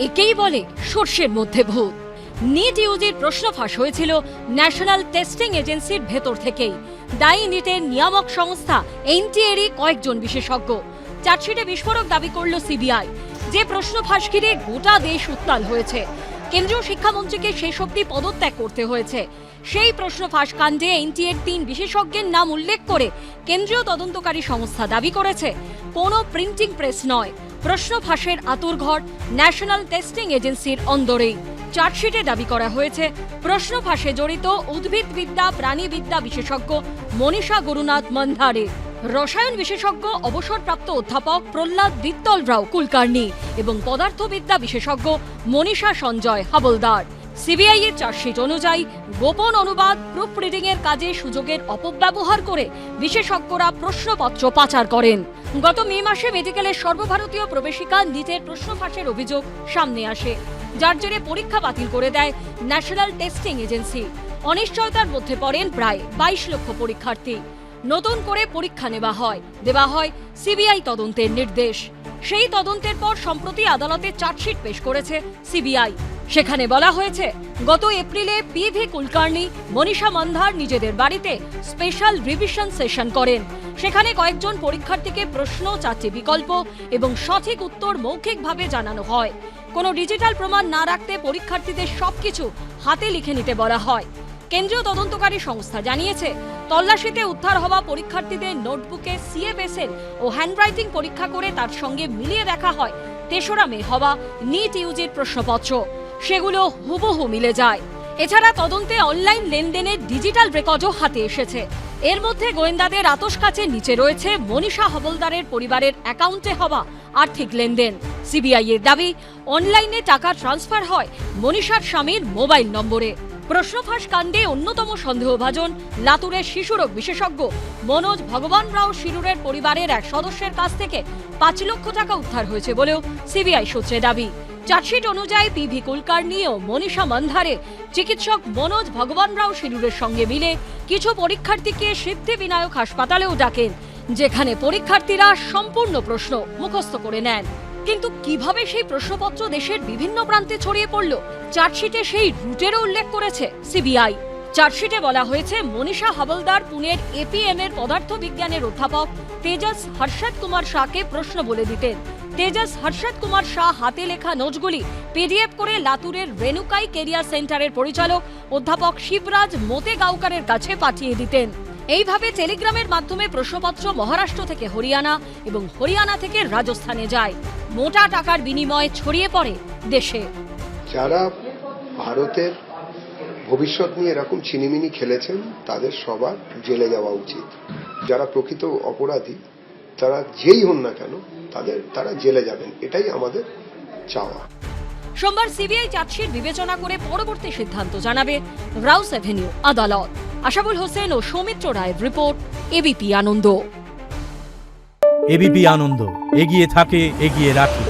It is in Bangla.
একেই বলে সর্ষের মধ্যে ভূত। নিট ইউজির প্রশ্ন ফাঁস হয়েছিল ন্যাশনাল টেস্টিং এজেন্সির ভেতর থেকেই। দায়ী নিটের নিয়ামক সংস্থা এনটিএরই কয়েকজন বিশেষজ্ঞ। চার্জশিটে বিস্ফোরক দাবি করল সিবিআই। যে প্রশ্ন ফাঁস ঘিরে গোটা দেশ উত্তাল হয়েছে। কেন্দ্রীয় শিক্ষামন্ত্রীকে শেষ অবধি পদত্যাগ করতে হয়েছে। সেই প্রশ্ন ফাঁস কাণ্ডে এনটিএর 3 বিশেষজ্ঞের নাম উল্লেখ করে কেন্দ্রীয় তদন্তকারী সংস্থা দাবি করেছে, কোনো প্রিন্টিং প্রেস নয়, প্রশ্ন ফাঁসের আঁতুড়ঘর ন্যাশনাল টেস্টিং এজেন্সির অন্দরেই। চার্জশিটে দাবি করা হয়েছে, প্রশ্ন ফাঁসে জড়িত উদ্ভিদবিদ্যা প্রাণীবিদ্যা বিশেষজ্ঞ মনীষা গুরুনাথ মন্ধারে, রসায়ন বিশেষজ্ঞ অবসরপ্রাপ্ত অধ্যাপক প্রহ্লাদ দিত্তল রাও কুলকার্নি এবং পদার্থবিদ্যা বিশেষজ্ঞ মনীষা সঞ্জয় হাবলদার। সিবিআই এর চার্জশিট অনুযায়ী গোপন অনুবাদ প্রুফ রিডিং এর কাজে সুযোগের অপব্যবহার করে বিশেষজ্ঞরা প্রশ্নপত্র পাচার করেন। গত মে মাসে মেডিকেলের সর্বভারতীয় প্রবেশিকা নিটের প্রশ্ন ফাঁসের অভিযোগ সামনে আসে, যার জেরে পরীক্ষা বাতিল করে দেয় ন্যাশনাল টেস্টিং এজেন্সি। অনিশ্চয়তার মধ্যে পড়েন প্রায় 22 লক্ষ পরীক্ষার্থী। নতুন করে পরীক্ষা দেওয়া হয় সিবিআই তদন্তের নির্দেশ। সেই তদন্তের পর সম্প্রতি আদালতে চার্জশিট পেশ করেছে সিবিআই। সেখানে বলা হয়েছে, গত এপ্রিলে পিভি কুলকার্নি মনীষা মন্ধার নিজেদের বাড়িতে স্পেশাল রিভিশন সেশন করেন। সেখানে কয়েকজন পরীক্ষার্থীকে প্রশ্ন, 4টি বিকল্প এবং সঠিক উত্তর মৌখিকভাবে জানানো হয়। কোনো ডিজিটাল প্রমাণ না রাখতে পরীক্ষার্থীদের সবকিছু হাতে লিখে নিতে বলা হয়। কেন্দ্রীয় তদন্তকারী সংস্থা জানিয়েছে, তল্লাশিতে উদ্ধার হওয়া পরীক্ষার্থীদের নোটবুকে সিএফএসএল ও হ্যান্ডরাইটিং পরীক্ষা করে তার সঙ্গে মিলিয়ে দেখা হয় 3রা মে হওয়া নিট ইউজির প্রশ্নপত্র। সেগুলো হুবহু মিলে যায়। এছাড়া তদন্তে অনলাইন লেনদেনের ডিজিটাল রেকর্ডও হাতে এসেছে। এর মধ্যে গোয়েন্দাদের আতশ কাচের নিচে রয়েছে মনীষা হাবলদারের পরিবারের অ্যাকাউন্টে হওয়া আর্থিক লেনদেন। সিবিআই এর দাবি, অনলাইনে টাকা ট্রান্সফার হয় মনীষার স্বামীর মোবাইল নম্বরে। প্রশ্নফাঁস কাণ্ডে অন্যতম সন্দেহভাজন লাতুরের শিশুরোগ বিশেষজ্ঞ মনোজ ভগবান রাও শিরুরের পরিবারের এক সদস্যের কাছ থেকে 5 লক্ষ টাকা উদ্ধার হয়েছে বলেও সিবিআই সূত্রে দাবি। চার্জশিট অনুযায়ী পিভি কুলকার্নি ও মনীষা মন্ধারে চিকিৎসক মনোজ ভগবান রাও শিরুরের সঙ্গে মিলে কিছু পরীক্ষার্থীকে সিদ্ধিবিনায়ক হাসপাতালেও ডাকেন, যেখানে পরীক্ষার্থীরা সম্পূর্ণ প্রশ্ন মুখস্থ করে নেন। কিন্তু কিভাবে সেই প্রশ্নপত্র দেশের বিভিন্ন প্রান্তে ছড়িয়ে পড়ল, চার্জশিটে সেই রুটেরও উল্লেখ করেছে সিবিআই। চার্জশিটে বলা হয়েছে, মনীষা হাবলদার পুনের এপিএম এর পদার্থবিজ্ঞানের অধ্যাপক তেজস হর্ষদ কুমার শাহকে প্রশ্ন বলে দিতেন। তেজস হর্ষদ কুমার শাহ হাতে লেখা নোটগুলি পিডিএফ করে লাতুরের রেনুকাই কেরিয়ার সেন্টারের পরিচালক অধ্যাপক শিবরাজ মোতেগাঁওকারের কাছে পাঠিয়ে দিতেন। এইভাবে টেলিগ্রামের মাধ্যমে প্রশ্নপত্র মহারাষ্ট্র থেকে হরিয়ানা এবং হরিয়ানা থেকে রাজস্থানে যায়। মোটা টাকার বিনিময়ে ছড়িয়ে পড়ে দেশে। যারা ভারতের ভবিষ্যৎ নিয়ে এরকম চিনিমিনি খেলেছেন, তাদের সবার জেলে যাওয়া উচিত। যারা প্রকৃত অপরাধী, তারা যেই হন না কেন, তারা জেলে যাবেন, এটাই আমাদের চাওয়া। সোমবার সিবিআই চার্জশিট বিবেচনা করে পরবর্তী সিদ্ধান্ত জানাবে রাউস এভিনিউ আদালত। আশাবুল হোসেন ও সৌমিত্র রায়ের রিপোর্ট, এবিপি আনন্দ। এবিপি আনন্দ, এগিয়ে থাকে, এগিয়ে রাখে।